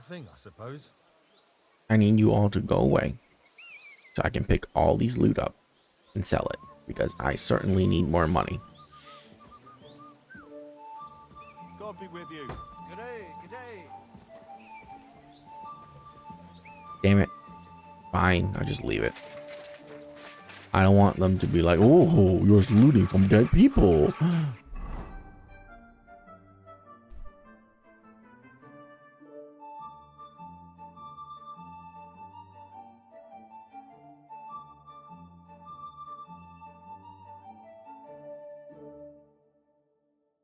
thing, I suppose. I need you all to go away so I can pick all these loot up and sell it, because I certainly need more money. God be with you. Damn it. Fine, I'll just leave it. I don't want them to be like, oh, you're looting from dead people.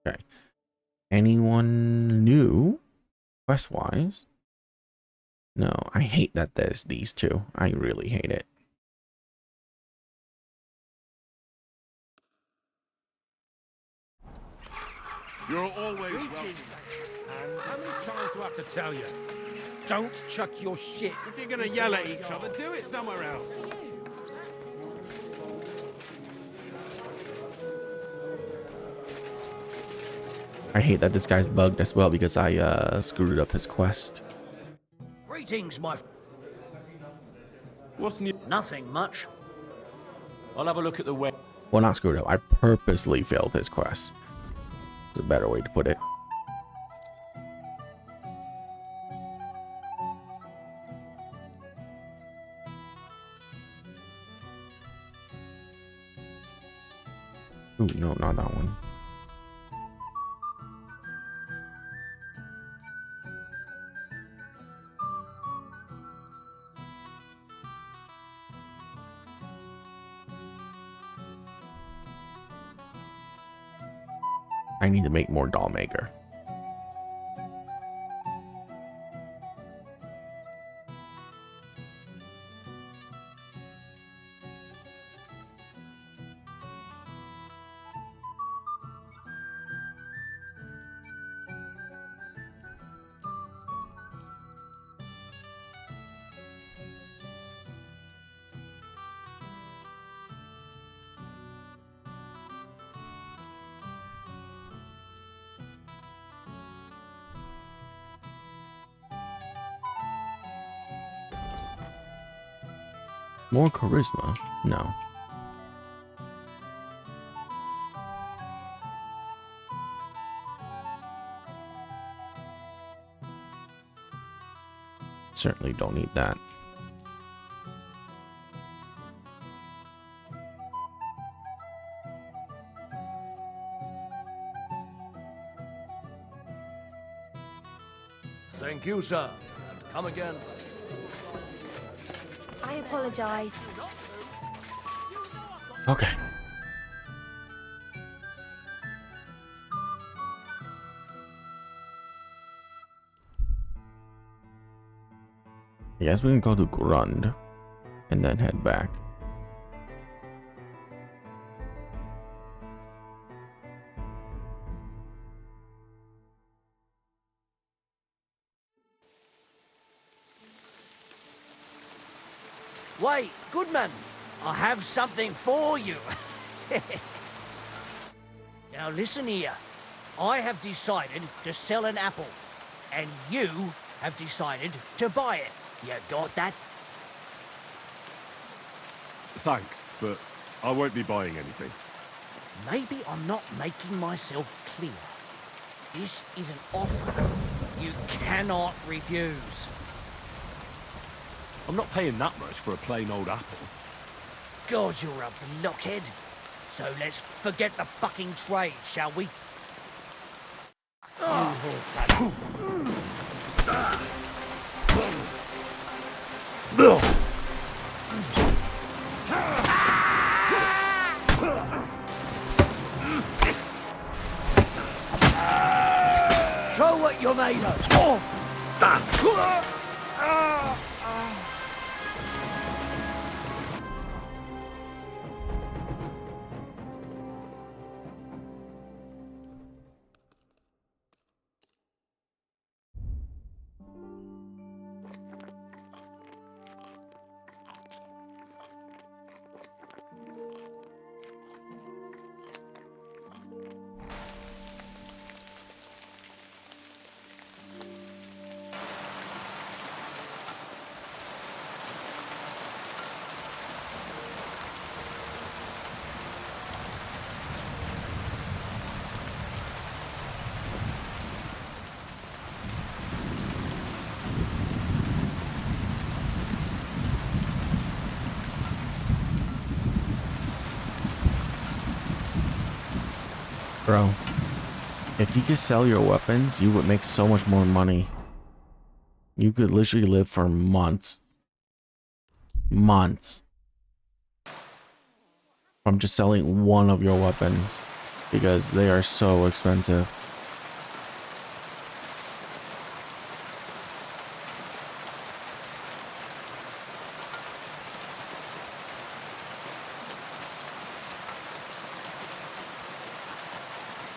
Okay. Anyone new quest-wise? No, I hate that there's these two. I really hate it. You're always welcome. How many times do I have to tell you? Don't chuck your shit. If you're gonna yell at each other, do it somewhere else. I hate that this guy's bugged as well because I screwed up his quest. Greetings, my. What's new? Nothing much. I'll have a look at the web. Well, not screwed up. I purposely failed his quest. It's a better way to put it. Ooh, no, not that one. I need to make more doll maker. More charisma? No. Certainly don't need that. Thank you, sir. And come again. I apologize. Okay. I guess we can go to Grund and then head back. Wait, Goodman, I have something for you. Now listen here. I have decided to sell an apple, and you have decided to buy it. You got that? Thanks, but I won't be buying anything. Maybe I'm not making myself clear. This is an offer you cannot refuse. I'm not paying that much for a plain old apple. God, you're a blockhead. So let's forget the fucking trade, shall we? Show what you're made of. Bro, if you could sell your weapons, you would make so much more money. You could literally live for months. Months. From just selling one of your weapons. Because they are so expensive.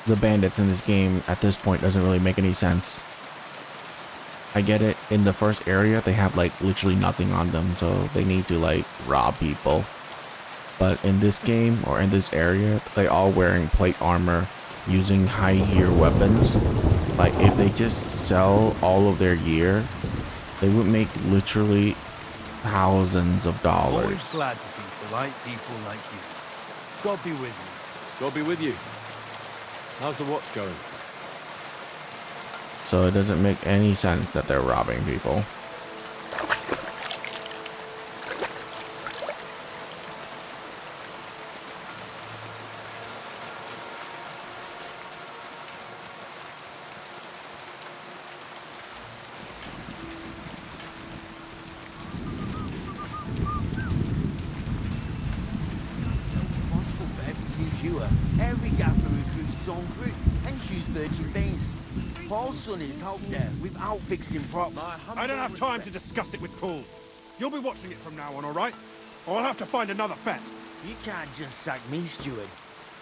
The bandits in this game at this point doesn't really make any sense. I get it, in the first area they have like literally nothing on them, so they need to like rob people. But in this game or in this area, they all wearing plate armor, using high gear weapons. Like if they just sell all of their gear, they would make literally thousands of dollars. Always glad to see polite people like you. God be with you. God be with you. How's the watch going? So it doesn't make any sense that they're robbing people. Every gaffer recruits his own crew and chews virgin beans. Paul's son is out there without fixing props. I don't have time to discuss it with Paul. You'll be watching it from now on, all right? Or I'll have to find another vet. You can't just sack me, steward.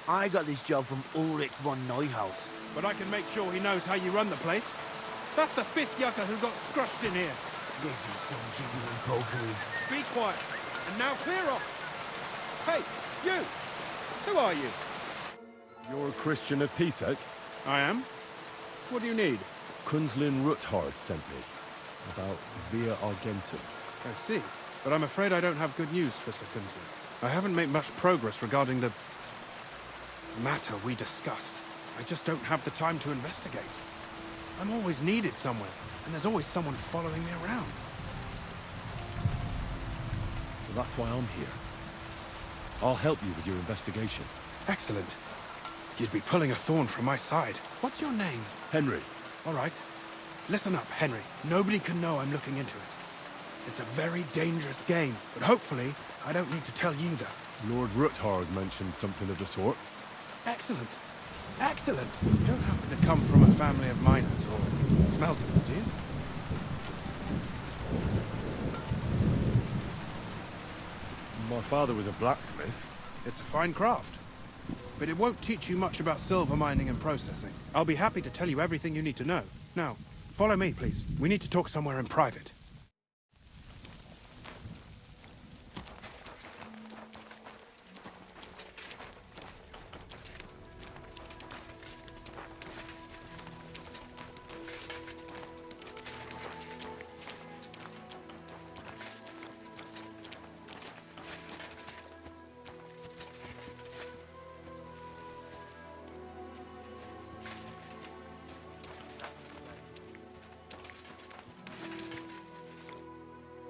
I got this job from Ulrich von Neuhaus. But I can make sure he knows how you run the place. That's the fifth yucca who got scrushed in here. This is some genuine pokery. Be quiet. And now clear off. Hey, you! Who are you? You're a Christian of Pisek? I am. What do you need? Kunzlin Ruthard sent me. About Via Argentum. I see. But I'm afraid I don't have good news for Sir Kunzlin. I haven't made much progress regarding the matter we discussed. I just don't have the time to investigate. I'm always needed somewhere, and there's always someone following me around. So that's why I'm here. I'll help you with your investigation. Excellent. You'd be pulling a thorn from my side. What's your name? Henry. All right. Listen up, Henry. Nobody can know I'm looking into it. It's a very dangerous game, but hopefully I don't need to tell you that. Lord Ruthard mentioned something of the sort. Excellent. Excellent. You don't happen to come from a family of miners or smelters, do you? My father was a blacksmith. It's a fine craft. But it won't teach you much about silver mining and processing. I'll be happy to tell you everything you need to know. Now, follow me, please. We need to talk somewhere in private.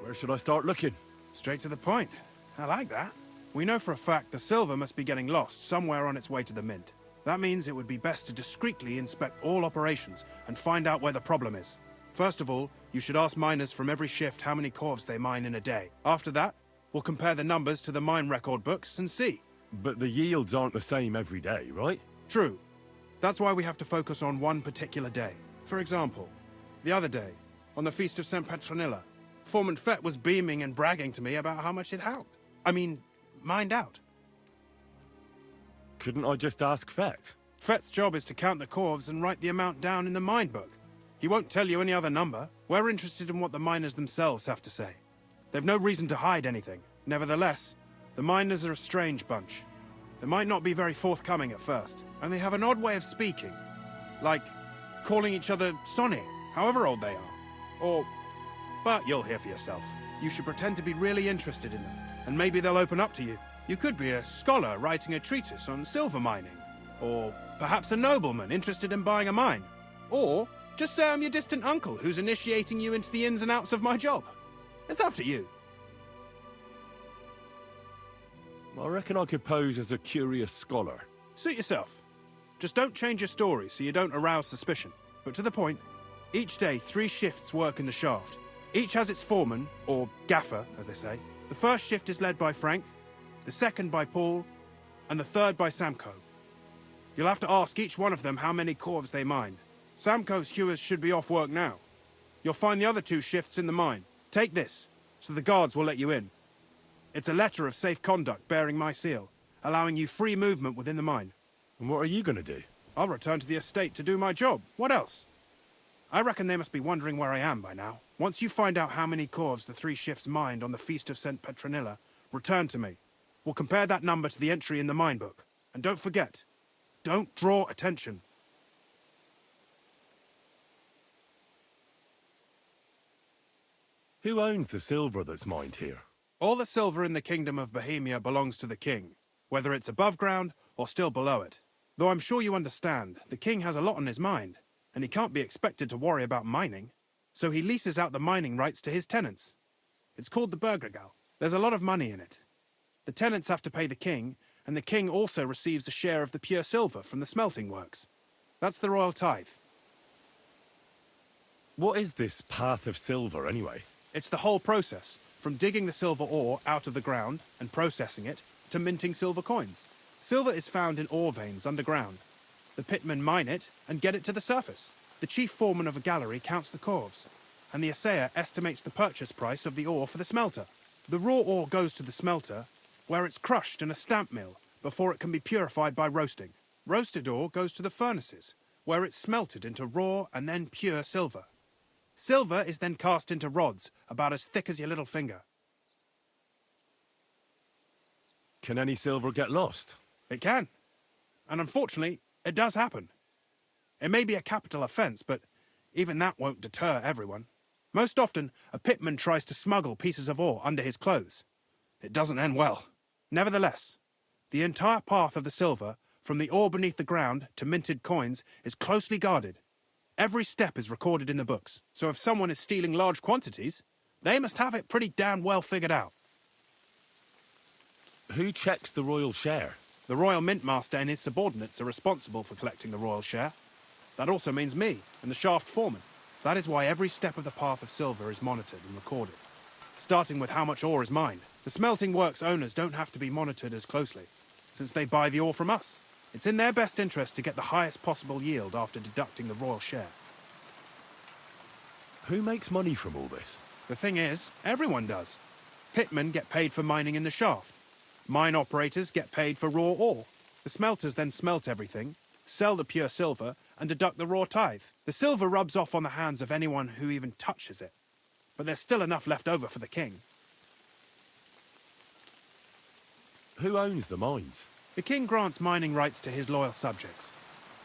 Where should I start looking? Straight to the point. I like that. We know for a fact the silver must be getting lost somewhere on its way to the mint. That means it would be best to discreetly inspect all operations and find out where the problem is. First of all, you should ask miners from every shift how many corves they mine in a day. After that, we'll compare the numbers to the mine record books and see. But the yields aren't the same every day, right? True. That's why we have to focus on one particular day. For example, the other day, on the Feast of St. Petronilla, Foreman Fett was beaming and bragging to me about how much it helped. Mined out. Couldn't I just ask Fett? Fett's job is to count the corves and write the amount down in the mine book. He won't tell you any other number. We're interested in what the miners themselves have to say. They've no reason to hide anything. Nevertheless, the miners are a strange bunch. They might not be very forthcoming at first, and they have an odd way of speaking. Like calling each other Sonny, however old they are. But you'll hear for yourself. You should pretend to be really interested in them, and maybe they'll open up to you. You could be a scholar writing a treatise on silver mining, or perhaps a nobleman interested in buying a mine. Or just say I'm your distant uncle who's initiating you into the ins and outs of my job. It's up to you. I reckon I could pose as a curious scholar. Suit yourself. Just don't change your story so you don't arouse suspicion. But to the point, each day 3 shifts work in the shaft. Each has its foreman, or gaffer, as they say. The first shift is led by Frank, the second by Paul, and the third by Samko. You'll have to ask each one of them how many corvs they mined. Samko's hewers should be off work now. You'll find the other 2 shifts in the mine. Take this, so the guards will let you in. It's a letter of safe conduct bearing my seal, allowing you free movement within the mine. And what are you going to do? I'll return to the estate to do my job. What else? I reckon they must be wondering where I am by now. Once you find out how many corvs the 3 shifts mined on the Feast of St. Petronilla, return to me. We'll compare that number to the entry in the mine book. And don't forget, don't draw attention. Who owns the silver that's mined here? All the silver in the Kingdom of Bohemia belongs to the king, whether it's above ground or still below it. Though I'm sure you understand, the king has a lot on his mind, and he can't be expected to worry about mining. So he leases out the mining rights to his tenants. It's called the Burgergal. There's a lot of money in it. The tenants have to pay the king, and the king also receives a share of the pure silver from the smelting works. That's the royal tithe. What is this path of silver, anyway? It's the whole process, from digging the silver ore out of the ground and processing it, to minting silver coins. Silver is found in ore veins underground. The pitmen mine it and get it to the surface. The chief foreman of a gallery counts the corvs, and the assayer estimates the purchase price of the ore for the smelter. The raw ore goes to the smelter, where it's crushed in a stamp mill before it can be purified by roasting. Roasted ore goes to the furnaces, where it's smelted into raw and then pure silver. Silver is then cast into rods about as thick as your little finger. Can any silver get lost? It can. And unfortunately, it does happen. It may be a capital offence, but even that won't deter everyone. Most often, a pitman tries to smuggle pieces of ore under his clothes. It doesn't end well. Nevertheless, the entire path of the silver, from the ore beneath the ground to minted coins, is closely guarded. Every step is recorded in the books, so if someone is stealing large quantities, they must have it pretty damn well figured out. Who checks the royal share? The royal mint master and his subordinates are responsible for collecting the royal share. That also means me and the shaft foreman. That is why every step of the path of silver is monitored and recorded, starting with how much ore is mined. The smelting works owners don't have to be monitored as closely, since they buy the ore from us. It's in their best interest to get the highest possible yield after deducting the royal share. Who makes money from all this? The thing is, everyone does. Pitmen get paid for mining in the shaft. Mine operators get paid for raw ore. The smelters then smelt everything, sell the pure silver, and deduct the raw tithe. The silver rubs off on the hands of anyone who even touches it. But there's still enough left over for the king. Who owns the mines? The king grants mining rights to his loyal subjects,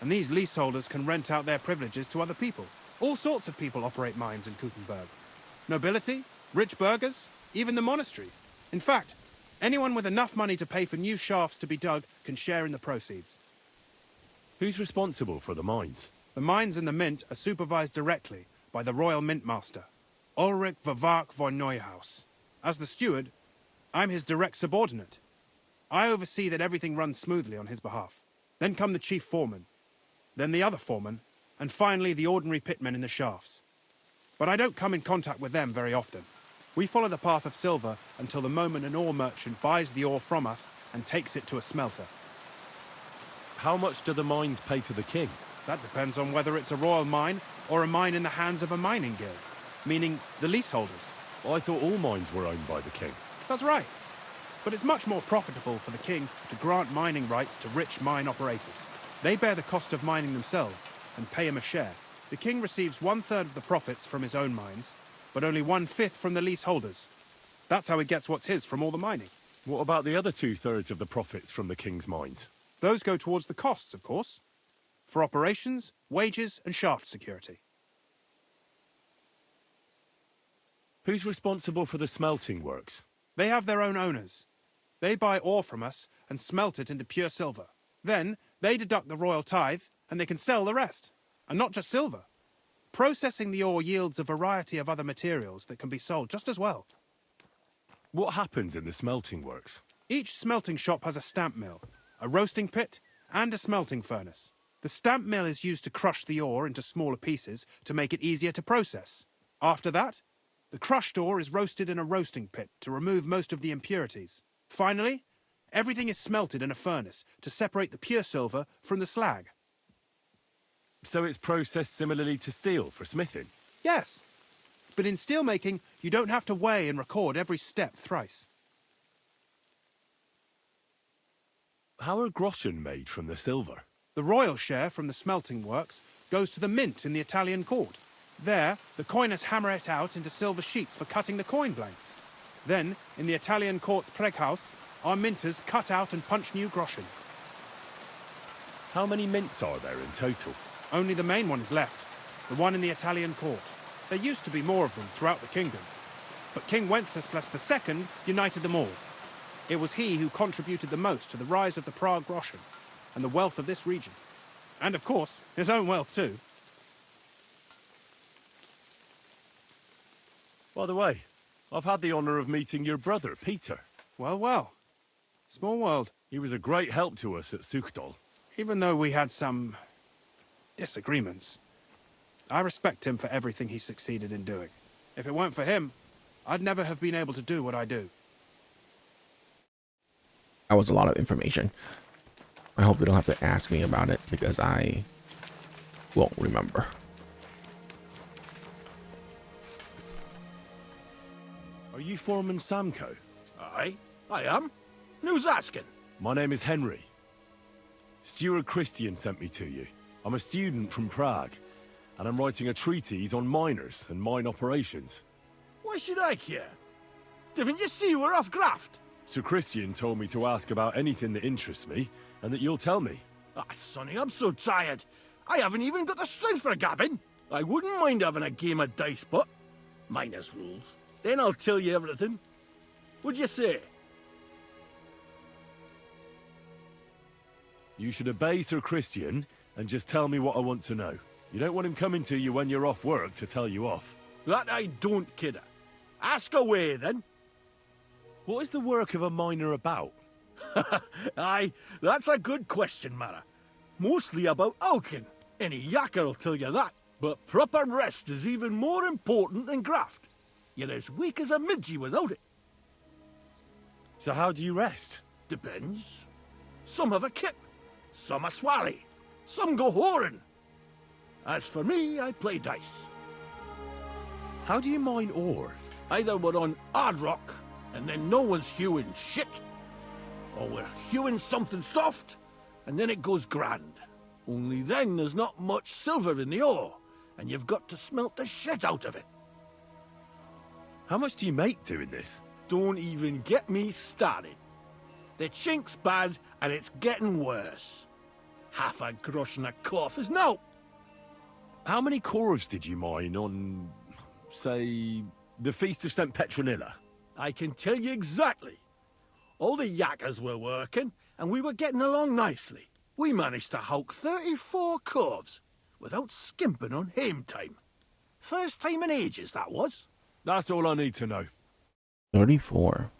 and these leaseholders can rent out their privileges to other people. All sorts of people operate mines in Kuchenberg. Nobility, rich burghers, even the monastery. In fact, anyone with enough money to pay for new shafts to be dug can share in the proceeds. Who's responsible for the mines? The mines and the mint are supervised directly by the royal mint master, Ulrich Vervark von Neuhaus. As the steward, I'm his direct subordinate. I oversee that everything runs smoothly on his behalf. Then come the chief foreman, then the other foreman, and finally the ordinary pitmen in the shafts. But I don't come in contact with them very often. We follow the path of silver until the moment an ore merchant buys the ore from us and takes it to a smelter. How much do the mines pay to the king? That depends on whether it's a royal mine or a mine in the hands of a mining guild, meaning the leaseholders. I thought all mines were owned by the king. That's right. But it's much more profitable for the king to grant mining rights to rich mine operators. They bear the cost of mining themselves and pay him a share. The king receives 1/3 of the profits from his own mines, but only 1/5 from the leaseholders. That's how he gets what's his from all the mining. What about the other 2/3 of the profits from the king's mines? Those go towards the costs, of course, for operations, wages, and shaft security. Who's responsible for the smelting works? They have their own owners. They buy ore from us and smelt it into pure silver. Then they deduct the royal tithe and they can sell the rest. And not just silver. Processing the ore yields a variety of other materials that can be sold just as well. What happens in the smelting works? Each smelting shop has a stamp mill, a roasting pit, and a smelting furnace. The stamp mill is used to crush the ore into smaller pieces to make it easier to process. After that, the crushed ore is roasted in a roasting pit to remove most of the impurities. Finally, everything is smelted in a furnace to separate the pure silver from the slag. So it's processed similarly to steel for smithing? Yes, but in steelmaking, you don't have to weigh and record every step thrice. How are groschen made from the silver? The royal share from the smelting works goes to the mint in the Italian court. There, the coiners hammer it out into silver sheets for cutting the coin blanks. Then, in the Italian court's preghouse, our minters cut out and punch new groschen. How many mints are there in total? Only the main one is left, the one in the Italian court. There used to be more of them throughout the kingdom, but King Wenceslas II united them all. It was he who contributed the most to the rise of the Prague groschen and the wealth of this region. And of course, his own wealth too. By the way, I've had the honour of meeting your brother, Peter. Well, well. Small world. He was a great help to us at Suchdol. Even though we had some disagreements, I respect him for everything he succeeded in doing. If it weren't for him, I'd never have been able to do what I do. That was a lot of information. I hope you don't have to ask me about it because I won't remember. Are you Foreman Samco? Aye, I am. Who's asking? My name is Henry. Steward Christian sent me to you. I'm a student from Prague, and I'm writing a treatise on miners and mine operations. Why should I care? Didn't you see we're off graft? Sir Christian told me to ask about anything that interests me, and that you'll tell me. Ah, Sonny, I'm so tired. I haven't even got the strength for gabbing. I wouldn't mind having a game of dice, but miners' rules. Then I'll tell you everything. What'd you say? You should obey Sir Christian and just tell me what I want to know. You don't want him coming to you when you're off work to tell you off. That I don't, kidder. Ask away, then. What is the work of a miner about? Aye, that's a good question, Mara. Mostly about Alkin. Any yakker'll tell you that. But proper rest is even more important than graft. You're as weak as a midgie without it. So how do you rest? Depends. Some have a kip. Some a swally. Some go whoring. As for me, I play dice. How do you mine ore? Either we're on hard rock, and then no one's hewing shit, or we're hewing something soft, and then it goes grand. Only then there's not much silver in the ore, and you've got to smelt the shit out of it. How much do you make doing this? Don't even get me started. The chink's bad, and it's getting worse. Half a grosh and a cloth is no. How many cores did you mine on, say, the Feast of St. Petronilla? I can tell you exactly. All the yakkers were working, and we were getting along nicely. We managed to howk 34 corves, without skimping on hame time. First time in ages, that was. That's all I need to know. 34.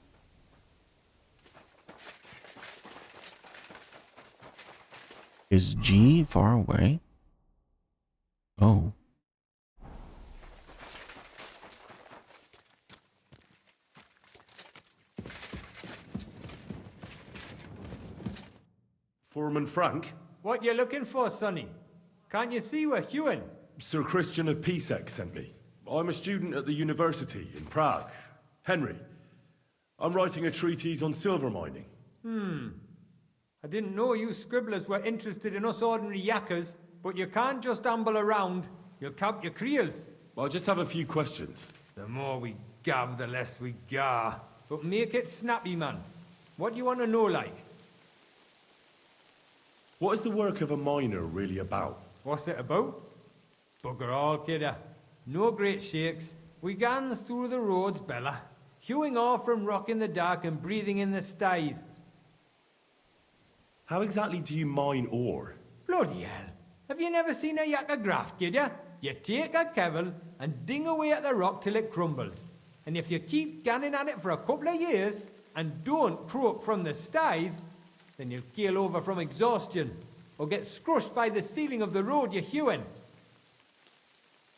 Is G far away? Oh. Foreman Frank? What you looking for, Sonny? Can't you see we're hewing? Sir Christian of Pisek sent me. I'm a student at the university in Prague. Henry, I'm writing a treatise on silver mining. I didn't know you scribblers were interested in us ordinary yakkers, but you can't just amble around. You'll cap your creels. I just have a few questions. The more we gab, the less we gar. But make it snappy, man. What do you want to know, like? What is the work of a miner really about? What's it about? Bugger all, kidder. No great shakes. We gans through the roads, Bella. Hewing off from rock in the dark and breathing in the stithe. How exactly do you mine ore? Bloody hell. Have you never seen a yakker graft, kidder? You take a kevel and ding away at the rock till it crumbles. And if you keep ganning at it for a couple of years and don't croak from the stithe, then you'll keel over from exhaustion. or get scrushed by the ceiling of the road you're hewing.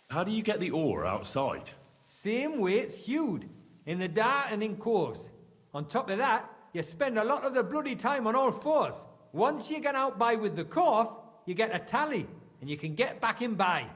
How do you get the ore outside? Same way it's hewed, in the dark and in coves. On top of that, you spend a lot of the bloody time on all fours. Once you get out by with the corf, you get a tally, and you can get back in by.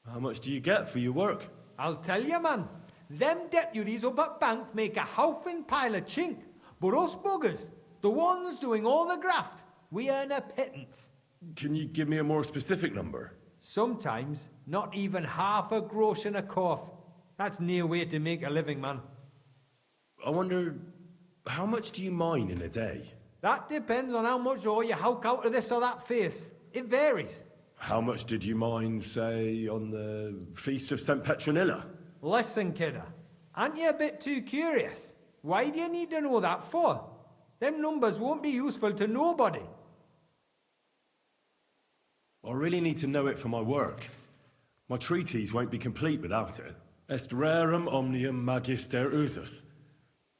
How much do you get for your work? I'll tell you, man. Them deputies up at bank make a howfing pile of chink. But us buggers, the ones doing all the graft, we earn a pittance. Can you give me a more specific number? Sometimes, not even half a grosh in a corf. That's near way to make a living, man. I wonder, how much do you mine in a day? That depends on how much ore you howk out of this or that face. It varies. How much did you mine, say, on the Feast of St. Petronilla? Listen, kidder. Aren't you a bit too curious? Why do you need to know that for? Them numbers won't be useful to nobody. I really need to know it for my work. My treatise won't be complete without it. Est rerum omnium magister usus.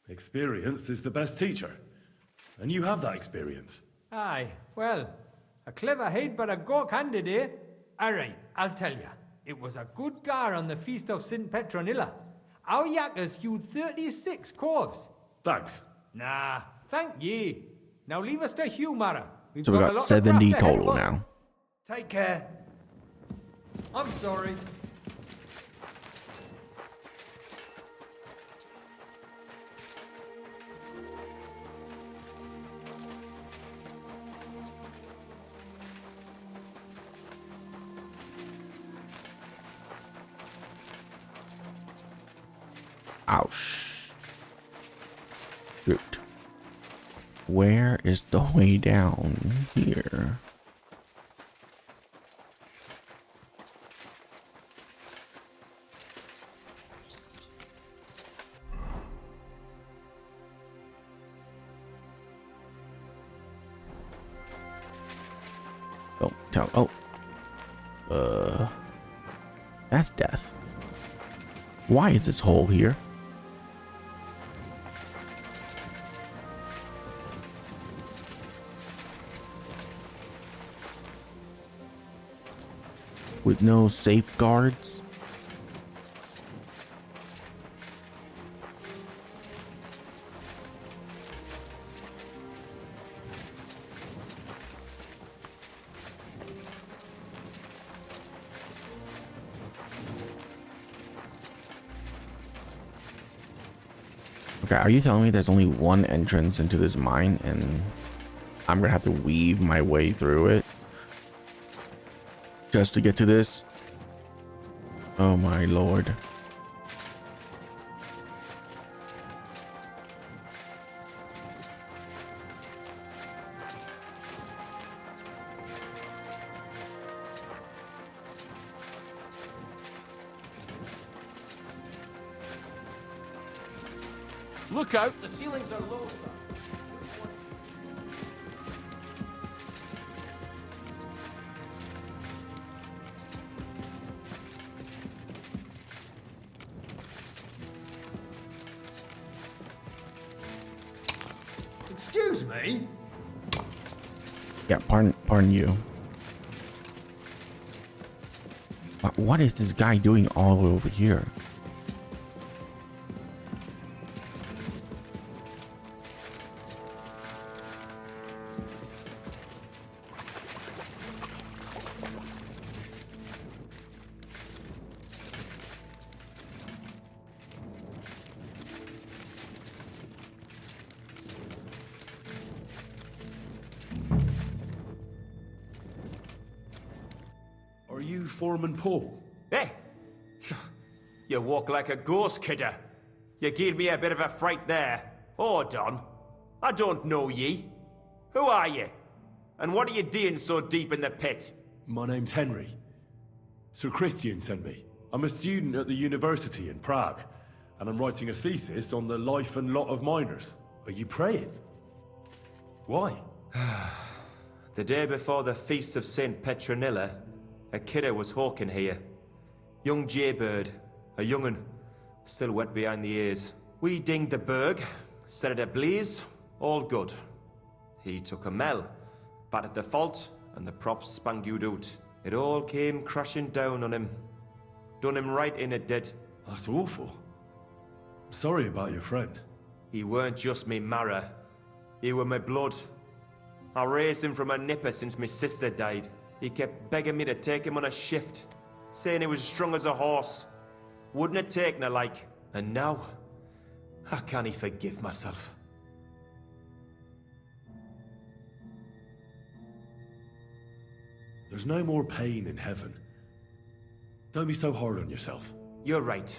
Experience is the best teacher. And you have that experience. Aye, well, a clever head but a gawk-handed, eh? Alright, I'll tell you. It was a good gar on the Feast of St. Petronilla. Our yakkers hewed 36 corves. Thanks. Nah, thank ye. Now leave us to hew, Mara. So we got 70 total now. Take care. I'm sorry. Ouch. Shoot. Where is the way down here? Don't tell. Oh. That's death. Why is this hole here? With no safeguards? Okay, are you telling me there's only one entrance into this mine and I'm gonna have to weave my way through it just to get to this? Oh my lord. Look out, the ceilings are low, sir. Excuse me? Yeah, pardon you. What is this guy doing all over here? Are you Foreman Paul? Hey! You walk like a ghost, kidder. You gave me a bit of a fright there. Hold on. I don't know ye. Who are you? And what are you doing so deep in the pit? My name's Henry. Sir Christian sent me. I'm a student at the university in Prague, and I'm writing a thesis on the life and lot of miners. Are you praying? Why? The day before the Feast of St. Petronilla, a kidder was hawking here. Young Jaybird, a young'un, still wet behind the ears. We dinged the berg, set it ablaze, all good. He took a mell, battered the fault, and the props spangued out. It all came crashing down on him. Done him right in, it did. That's awful. Sorry about your friend. He weren't just me marrow. He were my blood. I raised him from a nipper since my sister died. He kept begging me to take him on a shift, saying he was strong as a horse. Wouldn't have taken her like. And now, I can't forgive myself. There's no more pain in heaven. Don't be so hard on yourself. You're right.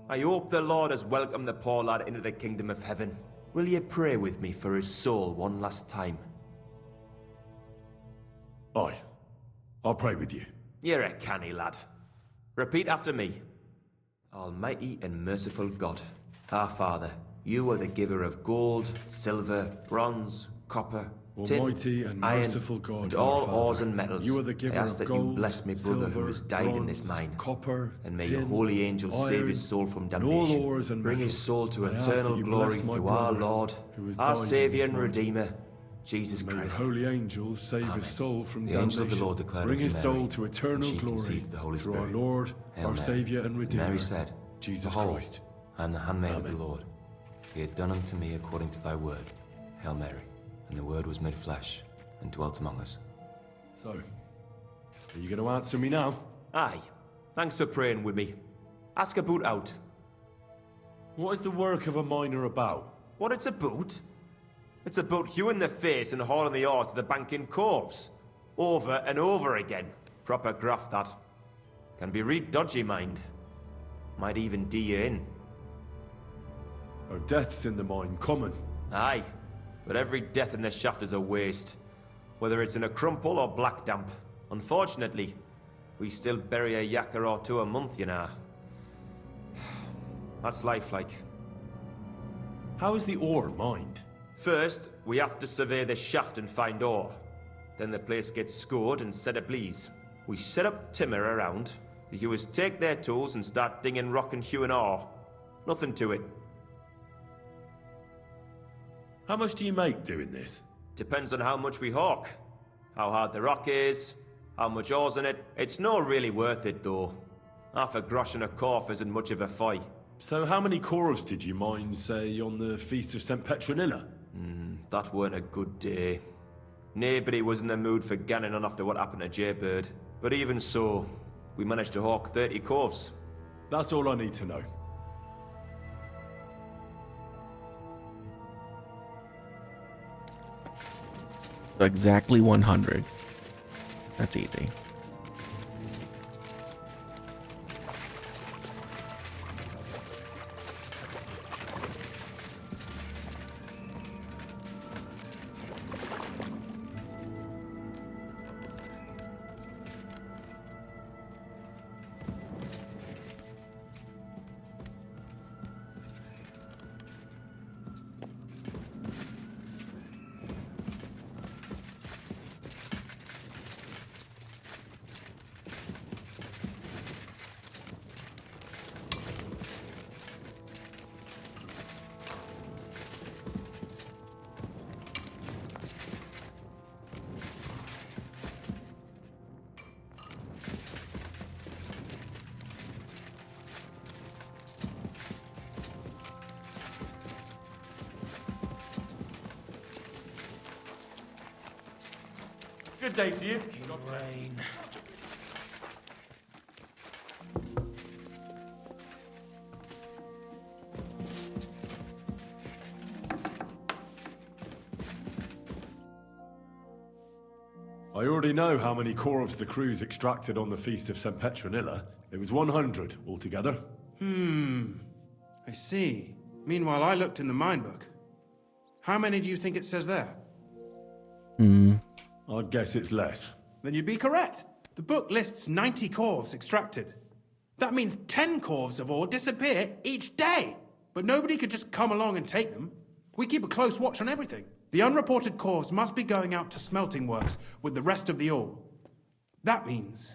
I hope the Lord has welcomed the poor lad into the kingdom of heaven. Will you pray with me for his soul one last time? Aye. I'll pray with you. You're a canny lad. Repeat after me. Almighty and merciful God, our Father, you are the giver of gold, silver, bronze, copper, Almighty tin, and iron, merciful God, and our all Father, ores and metals. you are the giver I ask of that gold, you bless my brother who silver, has died in this bronze, mine. copper, And may tin, your holy angels save iron, his soul from and all damnation. ores and Bring his metals. soul to I ask eternal that you glory bless my through our brother Lord, who has our died in Saviour this and mine. Redeemer, Jesus May your Christ. holy angels save Amen. his soul from The damnation. angel of the Lord declared Bring unto his Mary, soul to and eternal she glory conceived the Holy through our Spirit. Lord, Hail our Mary. Saviour and Redeemer, Mary said, Jesus Behold, Christ. I am the handmaid of Amen. the Lord. Be it done unto me according to thy word. Hail Mary. And the word was made flesh and dwelt among us. So, are you going to answer me now? Aye. Thanks for praying with me. Ask about out. What is the work of a miner about? What it's about? It's about hewing the face and hauling the ore to the bank in coves. Over and over again. Proper graft, that. Can be real dodgy, mind. Might even do you in. Are deaths in the mine common? Aye. But every death in the shaft is a waste. Whether it's in a crumple or black damp. Unfortunately, we still bury a yakker or two a month, you know. That's life like. How is the ore mined? First, we have to survey the shaft and find ore. Then the place gets scored and set ablaze. We set up timber around. The hewers take their tools and start dinging rock and hewing ore. Nothing to it. How much do you make doing this? Depends on how much we hawk. How hard the rock is, how much ore's in it. It's not really worth it though. Half a grosh and a corf isn't much of a fight. So how many corves did you mine, say, on the Feast of St. Petronilla? That weren't a good day. Nobody was in the mood for ganning on after what happened to Jaybird. But even so, we managed to hawk 30 corves. That's all I need to know. Exactly 100. That's easy. Good day to you. Rain. I already know how many corves the crews extracted on the Feast of St. Petronilla. It was 100 altogether. I see. Meanwhile, I looked in the mine book. How many do you think it says there? I'd guess it's less. Then you'd be correct. The book lists 90 corves extracted. That means 10 corves of ore disappear each day. But nobody could just come along and take them. We keep a close watch on everything. The unreported corves must be going out to smelting works with the rest of the ore. That means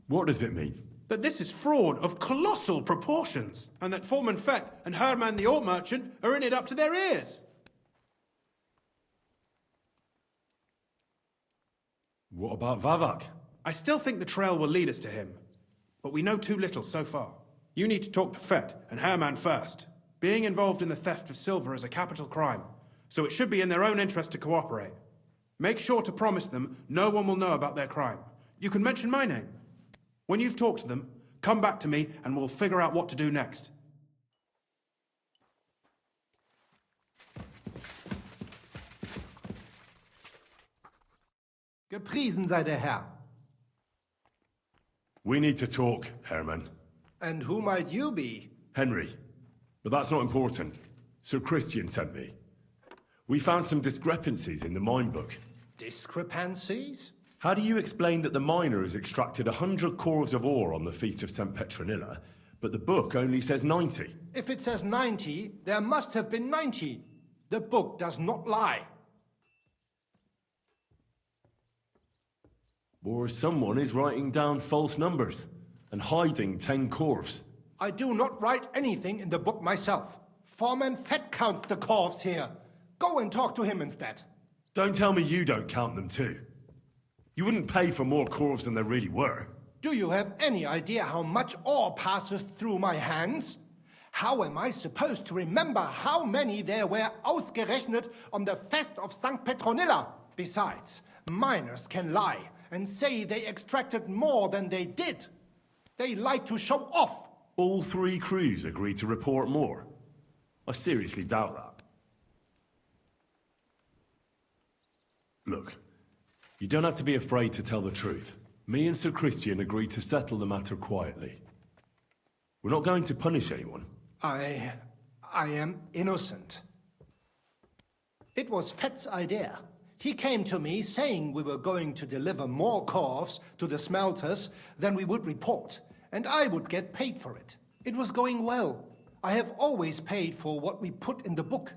What does it mean? that this is fraud of colossal proportions, and that Foreman Fett and Herman the ore merchant are in it up to their ears. What about Vavak? I still think the trail will lead us to him, but we know too little so far. You need to talk to Fett and Herman first. Being involved in the theft of silver is a capital crime, so it should be in their own interest to cooperate. Make sure to promise them no one will know about their crime. You can mention my name. When you've talked to them, come back to me and we'll figure out what to do next. Gepriesen sei der Herr. We need to talk, Herman. And who might you be? Henry. But that's not important. Sir Christian sent me. We found some discrepancies in the mine book. Discrepancies? How do you explain that the miner has extracted 100 cores of ore on the Feast of St. Petronilla, but the book only says 90? If it says 90, there must have been 90. The book does not lie. Or someone is writing down false numbers and hiding 10 cores. I do not write anything in the book myself. Foreman Fett counts the corves here. Go and talk to him instead. Don't tell me you don't count them too. You wouldn't pay for more cores than there really were. Do you have any idea how much ore passes through my hands? How am I supposed to remember how many there were ausgerechnet on the Fest of St. Petronilla? Besides, miners can lie and say they extracted more than they did. They like to show off. All 3 crews agreed to report more. I seriously doubt that. Look, you don't have to be afraid to tell the truth. Me and Sir Christian agreed to settle the matter quietly. We're not going to punish anyone. I am innocent. It was Fett's idea. He came to me saying we were going to deliver more corves to the smelters than we would report, and I would get paid for it. It was going well. I have always paid for what we put in the book.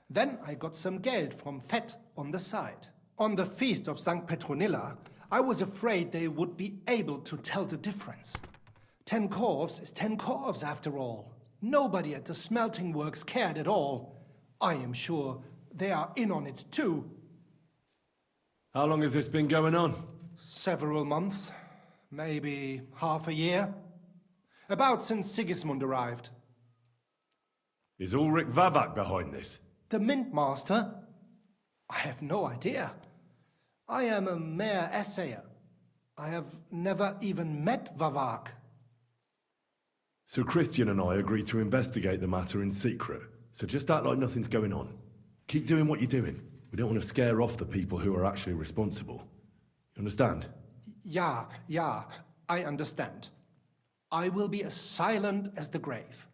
Then I got some geld from Fett on the side. On the Feast of St. Petronilla, I was afraid they would be able to tell the difference. 10 corves is 10 corves after all. Nobody at the smelting works cared at all. I am sure they are in on it too. How long has this been going on? Several months, maybe half a year. About since Sigismund arrived. Is Ulrich Vavak behind this? The Mint Master? I have no idea. I am a mere assayer. I have never even met Vavak. Sir Christian and I agreed to investigate the matter in secret, so just act like nothing's going on. Keep doing what you're doing. We don't want to scare off the people who are actually responsible. You understand? Yeah, I understand. I will be as silent as the grave.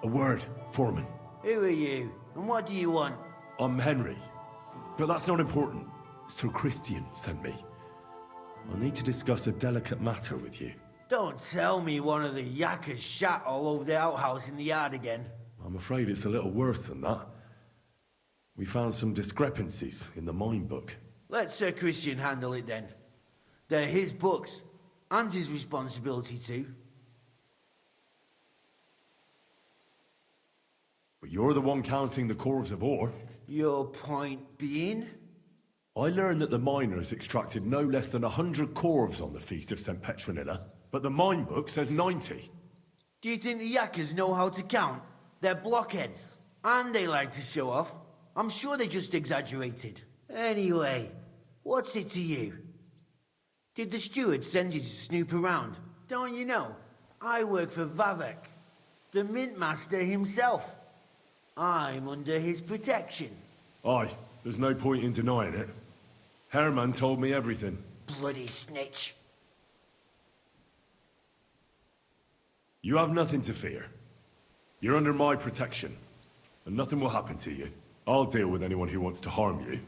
A word, Foreman. Who are you? And what do you want? I'm Henry. But that's not important. Sir Christian sent me. I need to discuss a delicate matter with you. Don't tell me one of the yakkers shat all over the outhouse in the yard again. I'm afraid it's a little worse than that. We found some discrepancies in the mine book. Let Sir Christian handle it then. They're his books, and his responsibility too. But you're the one counting the cores of ore. Your point being? I learned that the miners extracted no less than 100 corves on the Feast of St. Petronilla, but the mine book says 90. Do you think the yakkers know how to count? They're blockheads. And they like to show off. I'm sure they just exaggerated. Anyway, what's it to you? Did the steward send you to snoop around? Don't you know? I work for Vavak, the mint master himself. I'm under his protection. Aye, there's no point in denying it. Herman told me everything. Bloody snitch. You have nothing to fear. You're under my protection, and nothing will happen to you. I'll deal with anyone who wants to harm you.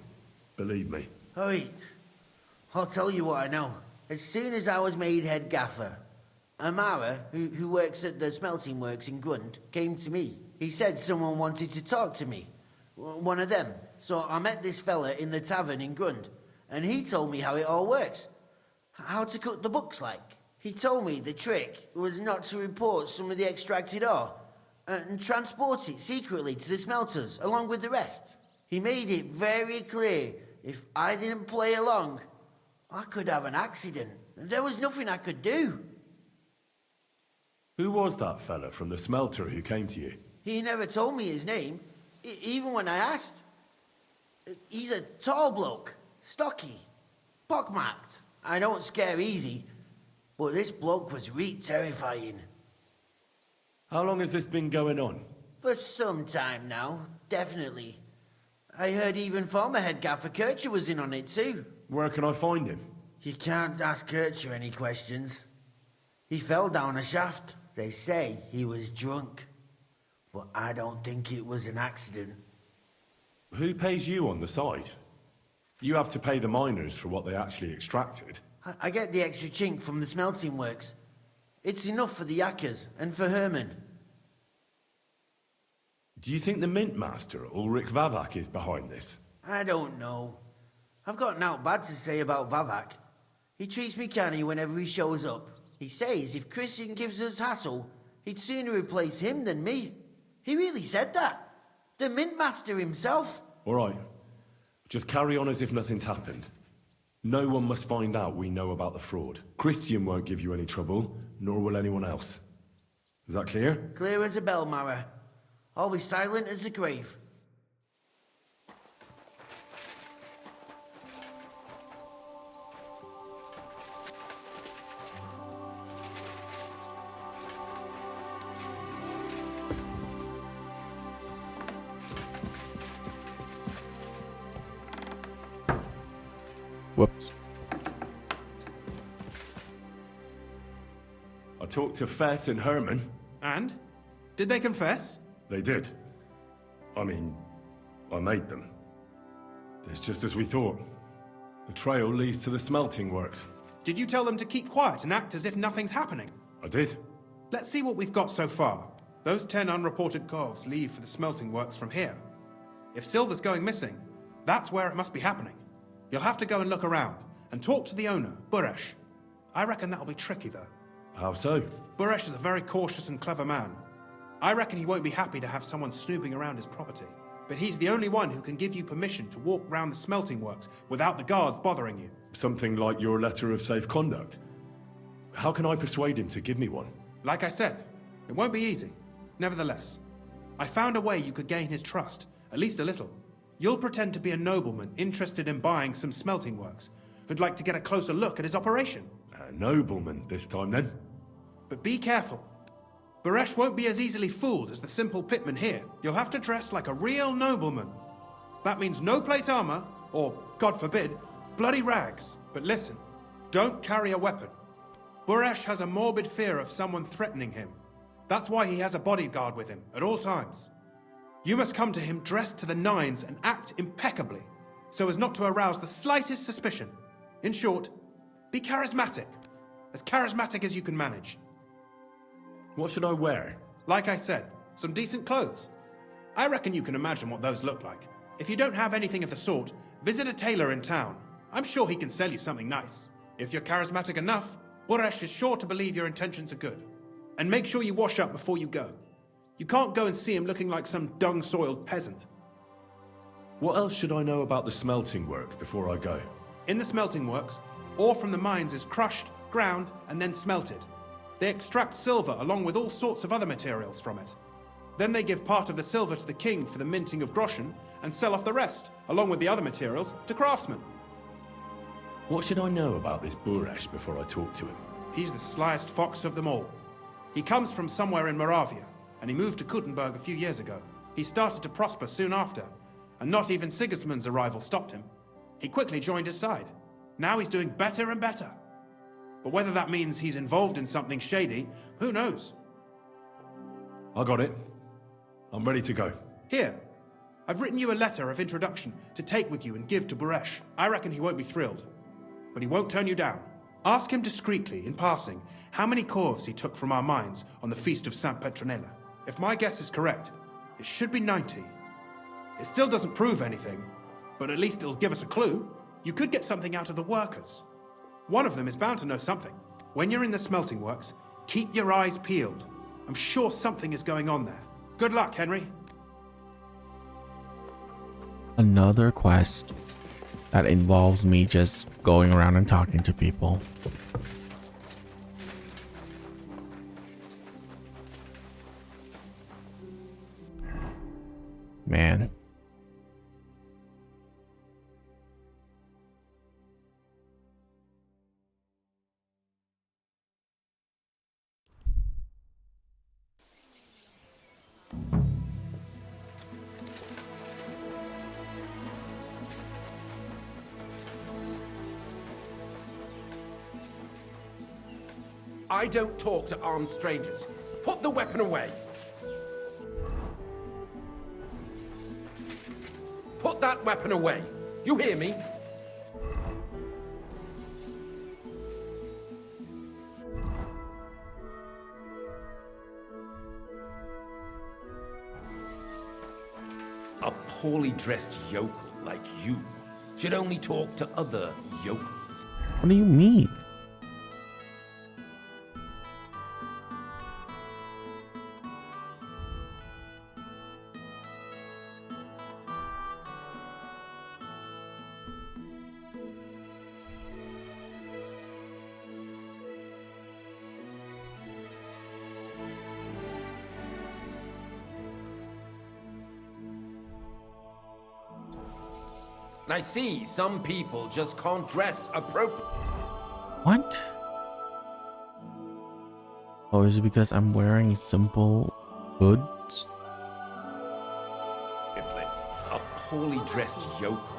Believe me. Oi, I'll tell you what I know. As soon as I was made head gaffer, Amara, who works at the smelting works in Grund, came to me. He said someone wanted to talk to me. One of them. So I met this fella in the tavern in Grund, and he told me how it all works. How to cut the books like. He told me the trick was not to report some of the extracted ore and transport it secretly to the smelters along with the rest. He made it very clear if I didn't play along, I could have an accident. There was nothing I could do. Who was that fella from the smelter who came to you? He never told me his name, even when I asked. He's a tall bloke, stocky, pockmarked. I don't scare easy, but this bloke was terrifying. How long has this been going on? For some time now, definitely. I heard even former head gaffer Kircher was in on it too. Where can I find him? You can't ask Kircher any questions. He fell down a shaft. They say he was drunk. But I don't think it was an accident. Who pays you on the side? You have to pay the miners for what they actually extracted. I get the extra chink from the smelting works. It's enough for the Yakkers and for Herman. Do you think the Mint Master, Ulrich Vavak, is behind this? I don't know. I've got naught bad to say about Vavak. He treats me canny whenever he shows up. He says if Christian gives us hassle, he'd sooner replace him than me. He really said that. The Mint Master himself. All right. Just carry on as if nothing's happened. No one must find out we know about the fraud. Christian won't give you any trouble, nor will anyone else. Is that clear? Clear as a bell, Mara. I'll be silent as the grave. Whoops. I talked to Fett and Herman. And? Did they confess? They did. I mean, I made them. It's just as we thought. The trail leads to the smelting works. Did you tell them to keep quiet and act as if nothing's happening? I did. Let's see what we've got so far. Those 10 unreported corves leave for the smelting works from here. If silver's going missing, that's where it must be happening. You'll have to go and look around, and talk to the owner, Buresh. I reckon that'll be tricky, though. How so? Buresh is a very cautious and clever man. I reckon he won't be happy to have someone snooping around his property. But he's the only one who can give you permission to walk round the smelting works without the guards bothering you. Something like your letter of safe conduct. How can I persuade him to give me one? Like I said, it won't be easy. Nevertheless, I found a way you could gain his trust, at least a little. You'll pretend to be a nobleman interested in buying some smelting works, who'd like to get a closer look at his operation. A nobleman this time, then? But be careful. Buresh won't be as easily fooled as the simple pitman here. You'll have to dress like a real nobleman. That means no plate armor, or, God forbid, bloody rags. But listen, don't carry a weapon. Buresh has a morbid fear of someone threatening him. That's why he has a bodyguard with him at all times. You must come to him dressed to the nines and act impeccably, so as not to arouse the slightest suspicion. In short, be charismatic as you can manage. What should I wear? Like I said, some decent clothes. I reckon you can imagine what those look like. If you don't have anything of the sort, visit a tailor in town. I'm sure he can sell you something nice. If you're charismatic enough, Buresh is sure to believe your intentions are good. And make sure you wash up before you go. You can't go and see him looking like some dung-soiled peasant. What else should I know about the smelting works before I go? In the smelting works, ore from the mines is crushed, ground, and then smelted. They extract silver along with all sorts of other materials from it. Then they give part of the silver to the king for the minting of groschen and sell off the rest, along with the other materials, to craftsmen. What should I know about this Buresh before I talk to him? He's the slyest fox of them all. He comes from somewhere in Moravia, and he moved to Kuttenberg a few years ago. He started to prosper soon after, and not even Sigismund's arrival stopped him. He quickly joined his side. Now he's doing better and better. But whether that means he's involved in something shady, who knows? I got it. I'm ready to go. Here, I've written you a letter of introduction to take with you and give to Buresh. I reckon he won't be thrilled, but he won't turn you down. Ask him discreetly, in passing, how many corves he took from our mines on the feast of St. Petronella. If my guess is correct, it should be 90. It still doesn't prove anything, but at least it'll give us a clue. You could get something out of the workers. One of them is bound to know something. When you're in the smelting works, keep your eyes peeled. I'm sure something is going on there. Good luck, Henry. Another quest that involves me just going around and talking to people. Man. I don't talk to armed strangers. Put the weapon away. Put that weapon away. You hear me? A poorly dressed yokel like you should only talk to other yokels. What do you mean? I see some people just can't dress appropriately. What? Oh, is it because I'm wearing simple hoods? A poorly dressed yokel.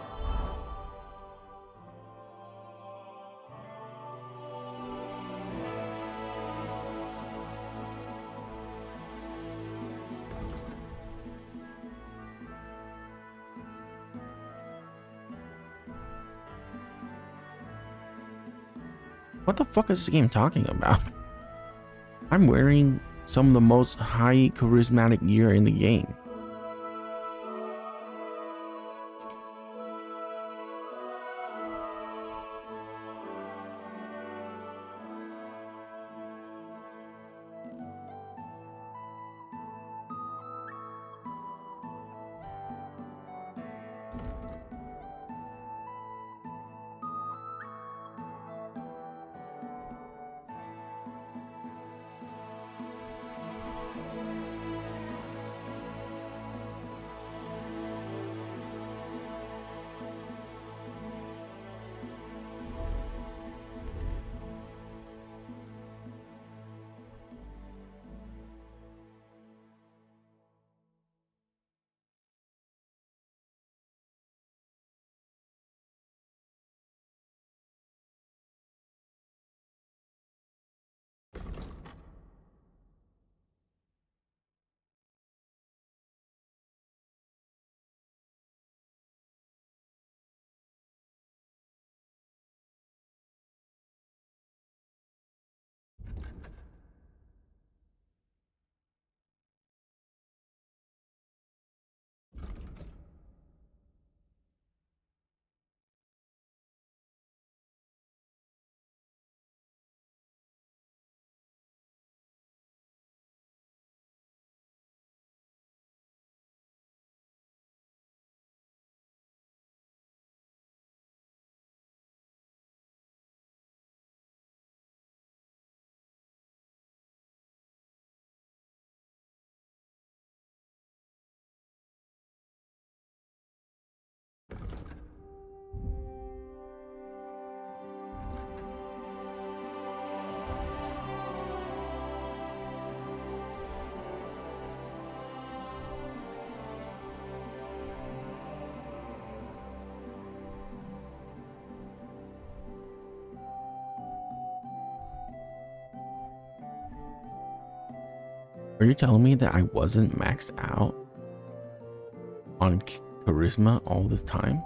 What the fuck is this game talking about? I'm wearing some of the most high charismatic gear in the game. Are you telling me that I wasn't maxed out on charisma all this time?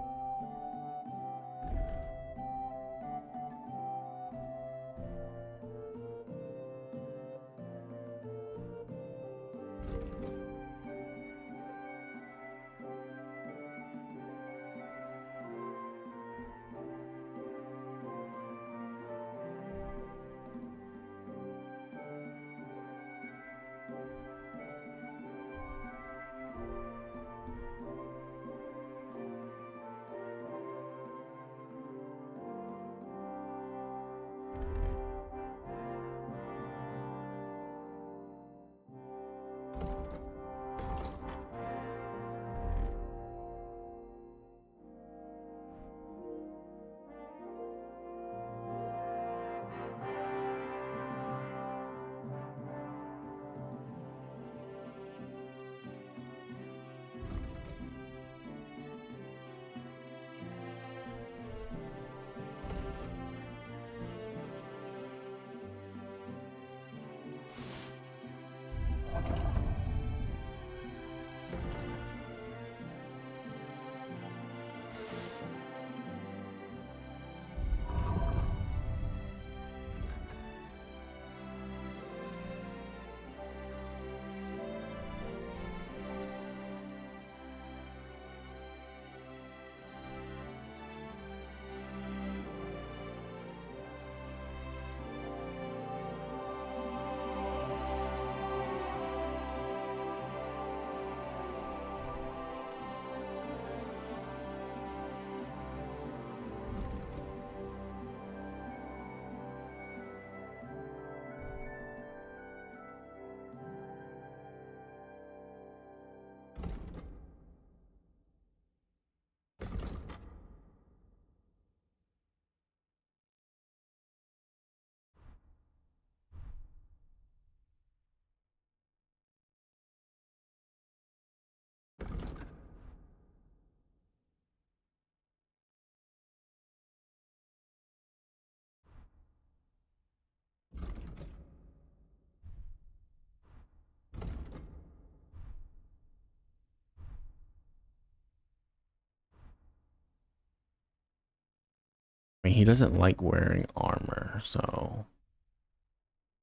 I mean, he doesn't like wearing armor, so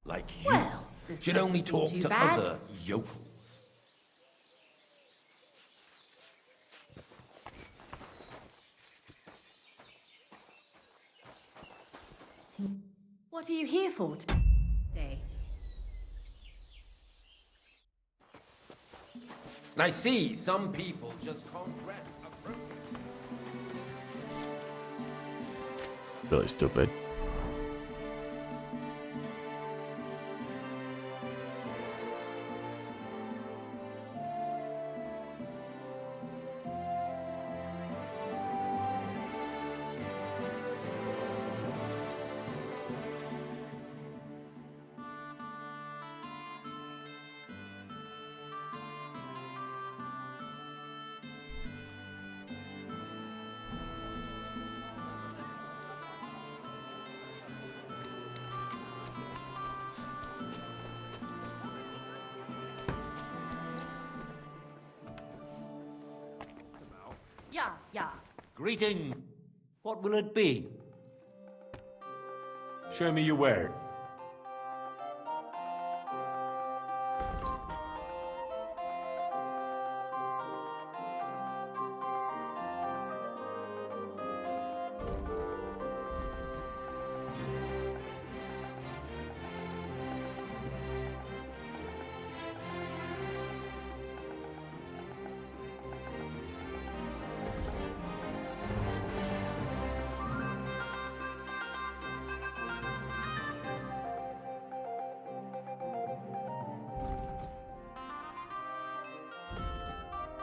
Like you. Well, this Should doesn't only seem talk too to bad. other yokels. What are you here for today? I see some people just can't dress appropriately. really stupid. Yeah. Greeting. What will it be? Show me your word.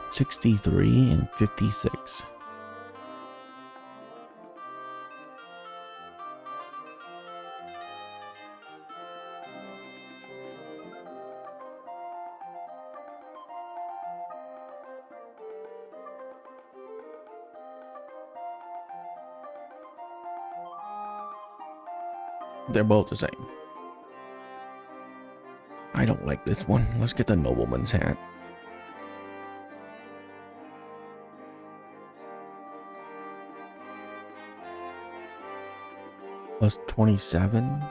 $63 and $56. They're both the same. I don't like this one. Let's get the nobleman's hat. Plus 27.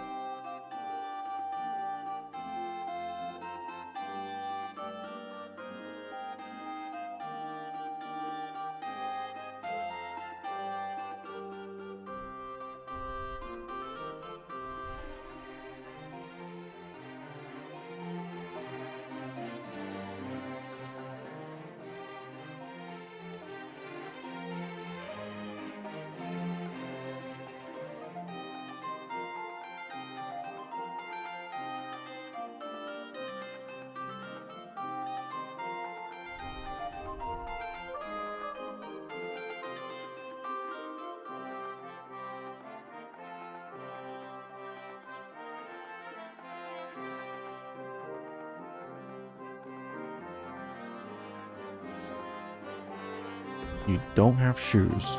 You don't have shoes.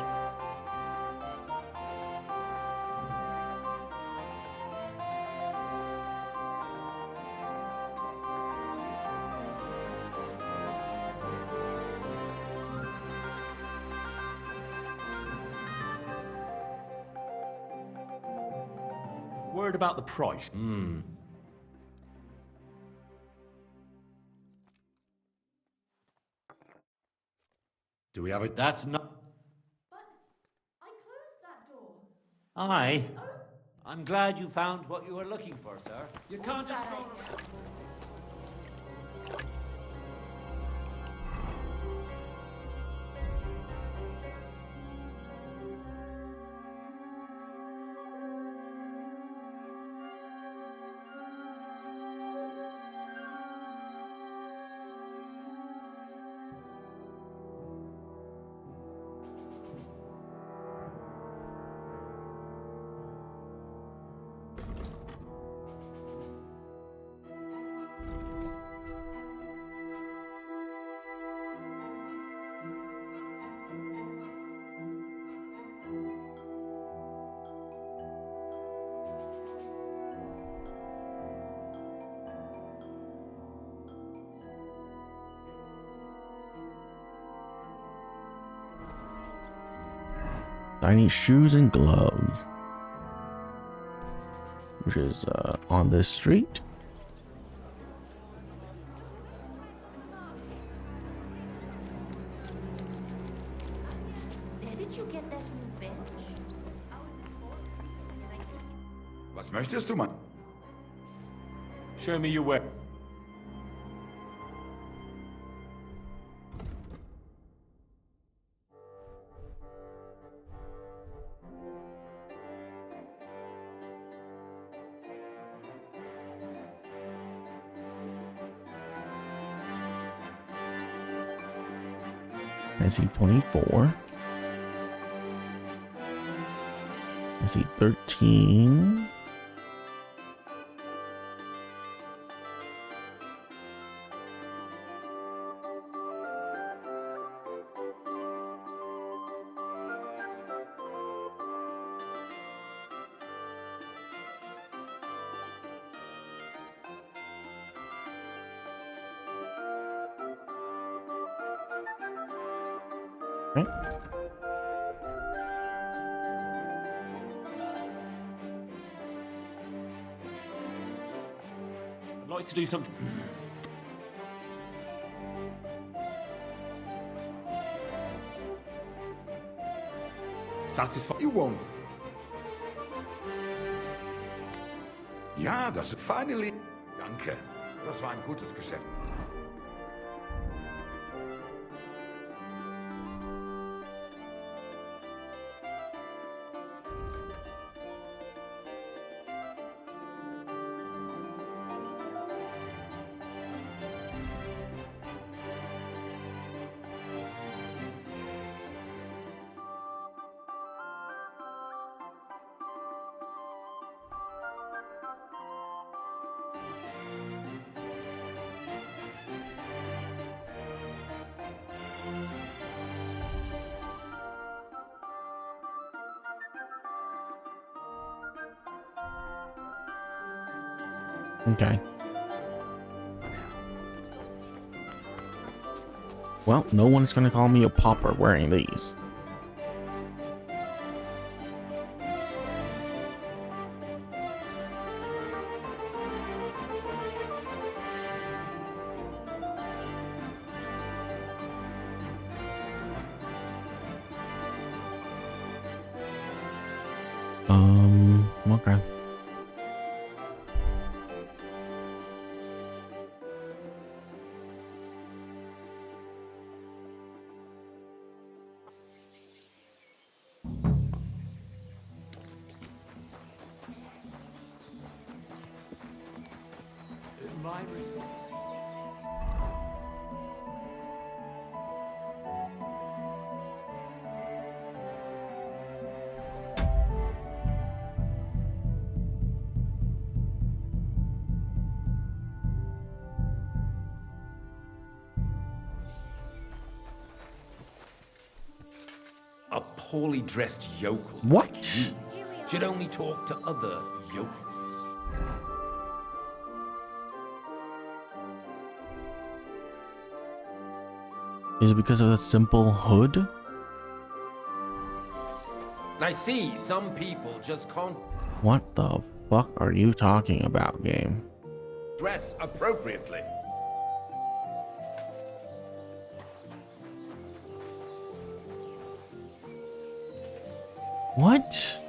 Word about the price. Do we have it? That's not. But I closed that door. Aye. I'm glad you found what you were looking for, sir. You can't just that roll I- around. I need shoes and gloves, which is on this street. Where did you get that new bench? Was möchtest du, Mann? Show me your way. I see 24. I see 13. Right. I'd like to do something. Satisfied. You won't. Ja, das finally. Danke. Das war ein gutes Geschäft. Okay. Well, no one's gonna call me a pauper wearing these. Okay. A poorly dressed yokel. What? Like you should only talk to other yokels. Is it because of the simple hood? I see some people just can't What the fuck are you talking about, game? dress appropriately. What?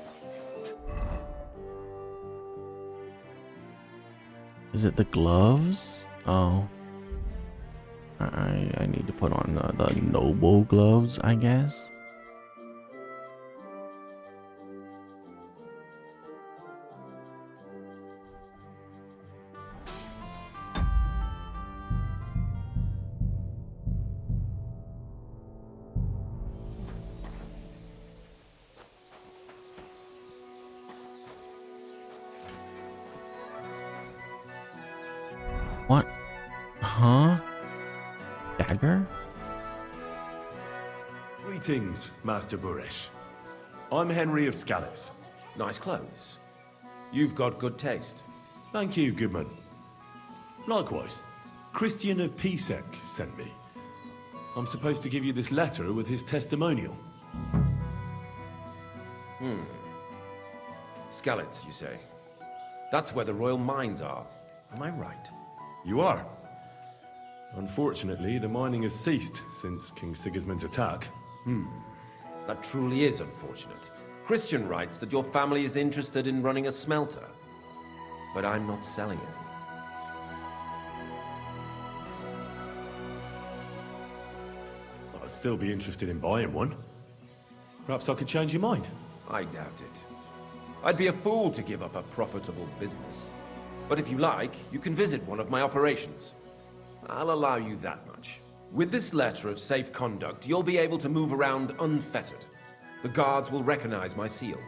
Is it the gloves? Oh. I need to put on the noble gloves, I guess. What? Huh? Dagger? Greetings, Master Buresh. I'm Henry of Scallis. Nice clothes. You've got good taste. Thank you, Goodman. Likewise, Christian of Pisek sent me. I'm supposed to give you this letter with his testimonial. Skallets, you say? That's where the royal mines are. Am I right? You are. Unfortunately, the mining has ceased since King Sigismund's attack. That truly is unfortunate. Christian writes that your family is interested in running a smelter. But I'm not selling any. I'd still be interested in buying one. Perhaps I could change your mind. I doubt it. I'd be a fool to give up a profitable business. But if you like, you can visit one of my operations. I'll allow you that much. With this letter of safe conduct, you'll be able to move around unfettered. The guards will recognize my seal.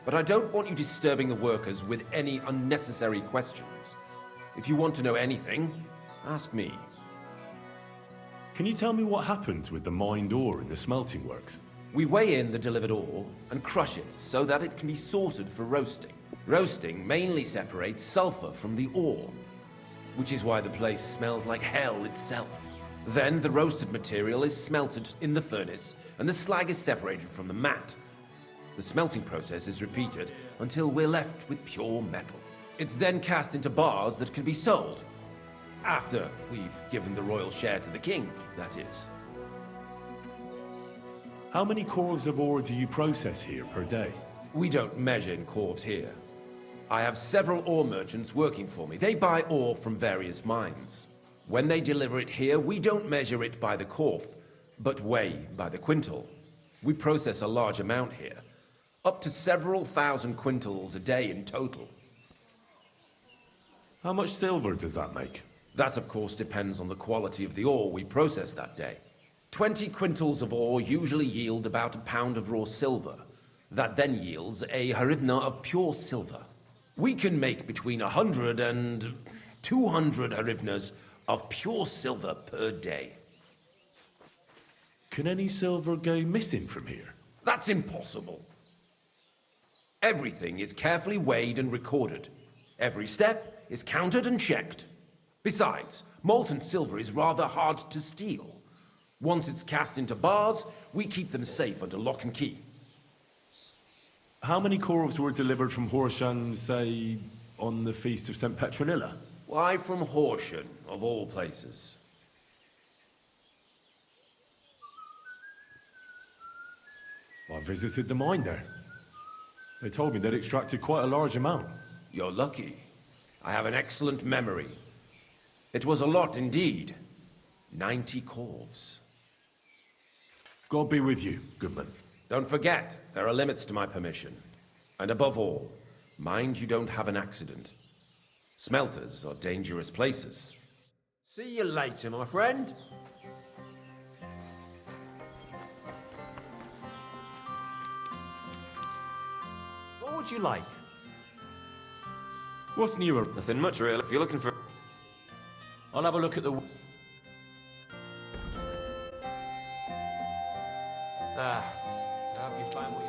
But I don't want you disturbing the workers with any unnecessary questions. If you want to know anything, ask me. Can you tell me what happens with the mined ore in the smelting works? We weigh in the delivered ore and crush it so that it can be sorted for roasting. Roasting mainly separates sulfur from the ore, which is why the place smells like hell itself. Then the roasted material is smelted in the furnace and the slag is separated from the matte. The smelting process is repeated until we're left with pure metal. It's then cast into bars that can be sold. After we've given the royal share to the king, that is. How many corves of ore do you process here per day? We don't measure in corves here. I have several ore merchants working for me. They buy ore from various mines. When they deliver it here, we don't measure it by the corf, but weigh by the quintal. We process a large amount here, up to several thousand quintals a day in total. How much silver does that make? That, of course, depends on the quality of the ore we process that day. 20 quintals of ore usually yield about a pound of raw silver. That then yields a hryvnia of pure silver. We can make between 100 and 200 hryvnias of pure silver per day. Can any silver go missing from here? That's impossible. Everything is carefully weighed and recorded. Every step is counted and checked. Besides, molten silver is rather hard to steal. Once it's cast into bars, we keep them safe under lock and key. How many corves were delivered from Horsham, say, on the Feast of St. Petronilla? Why from Horsham, of all places? I visited the mine there. They told me they'd extracted quite a large amount. You're lucky. I have an excellent memory. It was a lot indeed. 90 corves. God be with you, Goodman. Don't forget, there are limits to my permission. And above all, mind you don't have an accident. Smelters are dangerous places. See you later, my friend. What would you like? What's newer? Nothing much, really. If you're looking for... I'll have a look at the... Ah, I hope you find what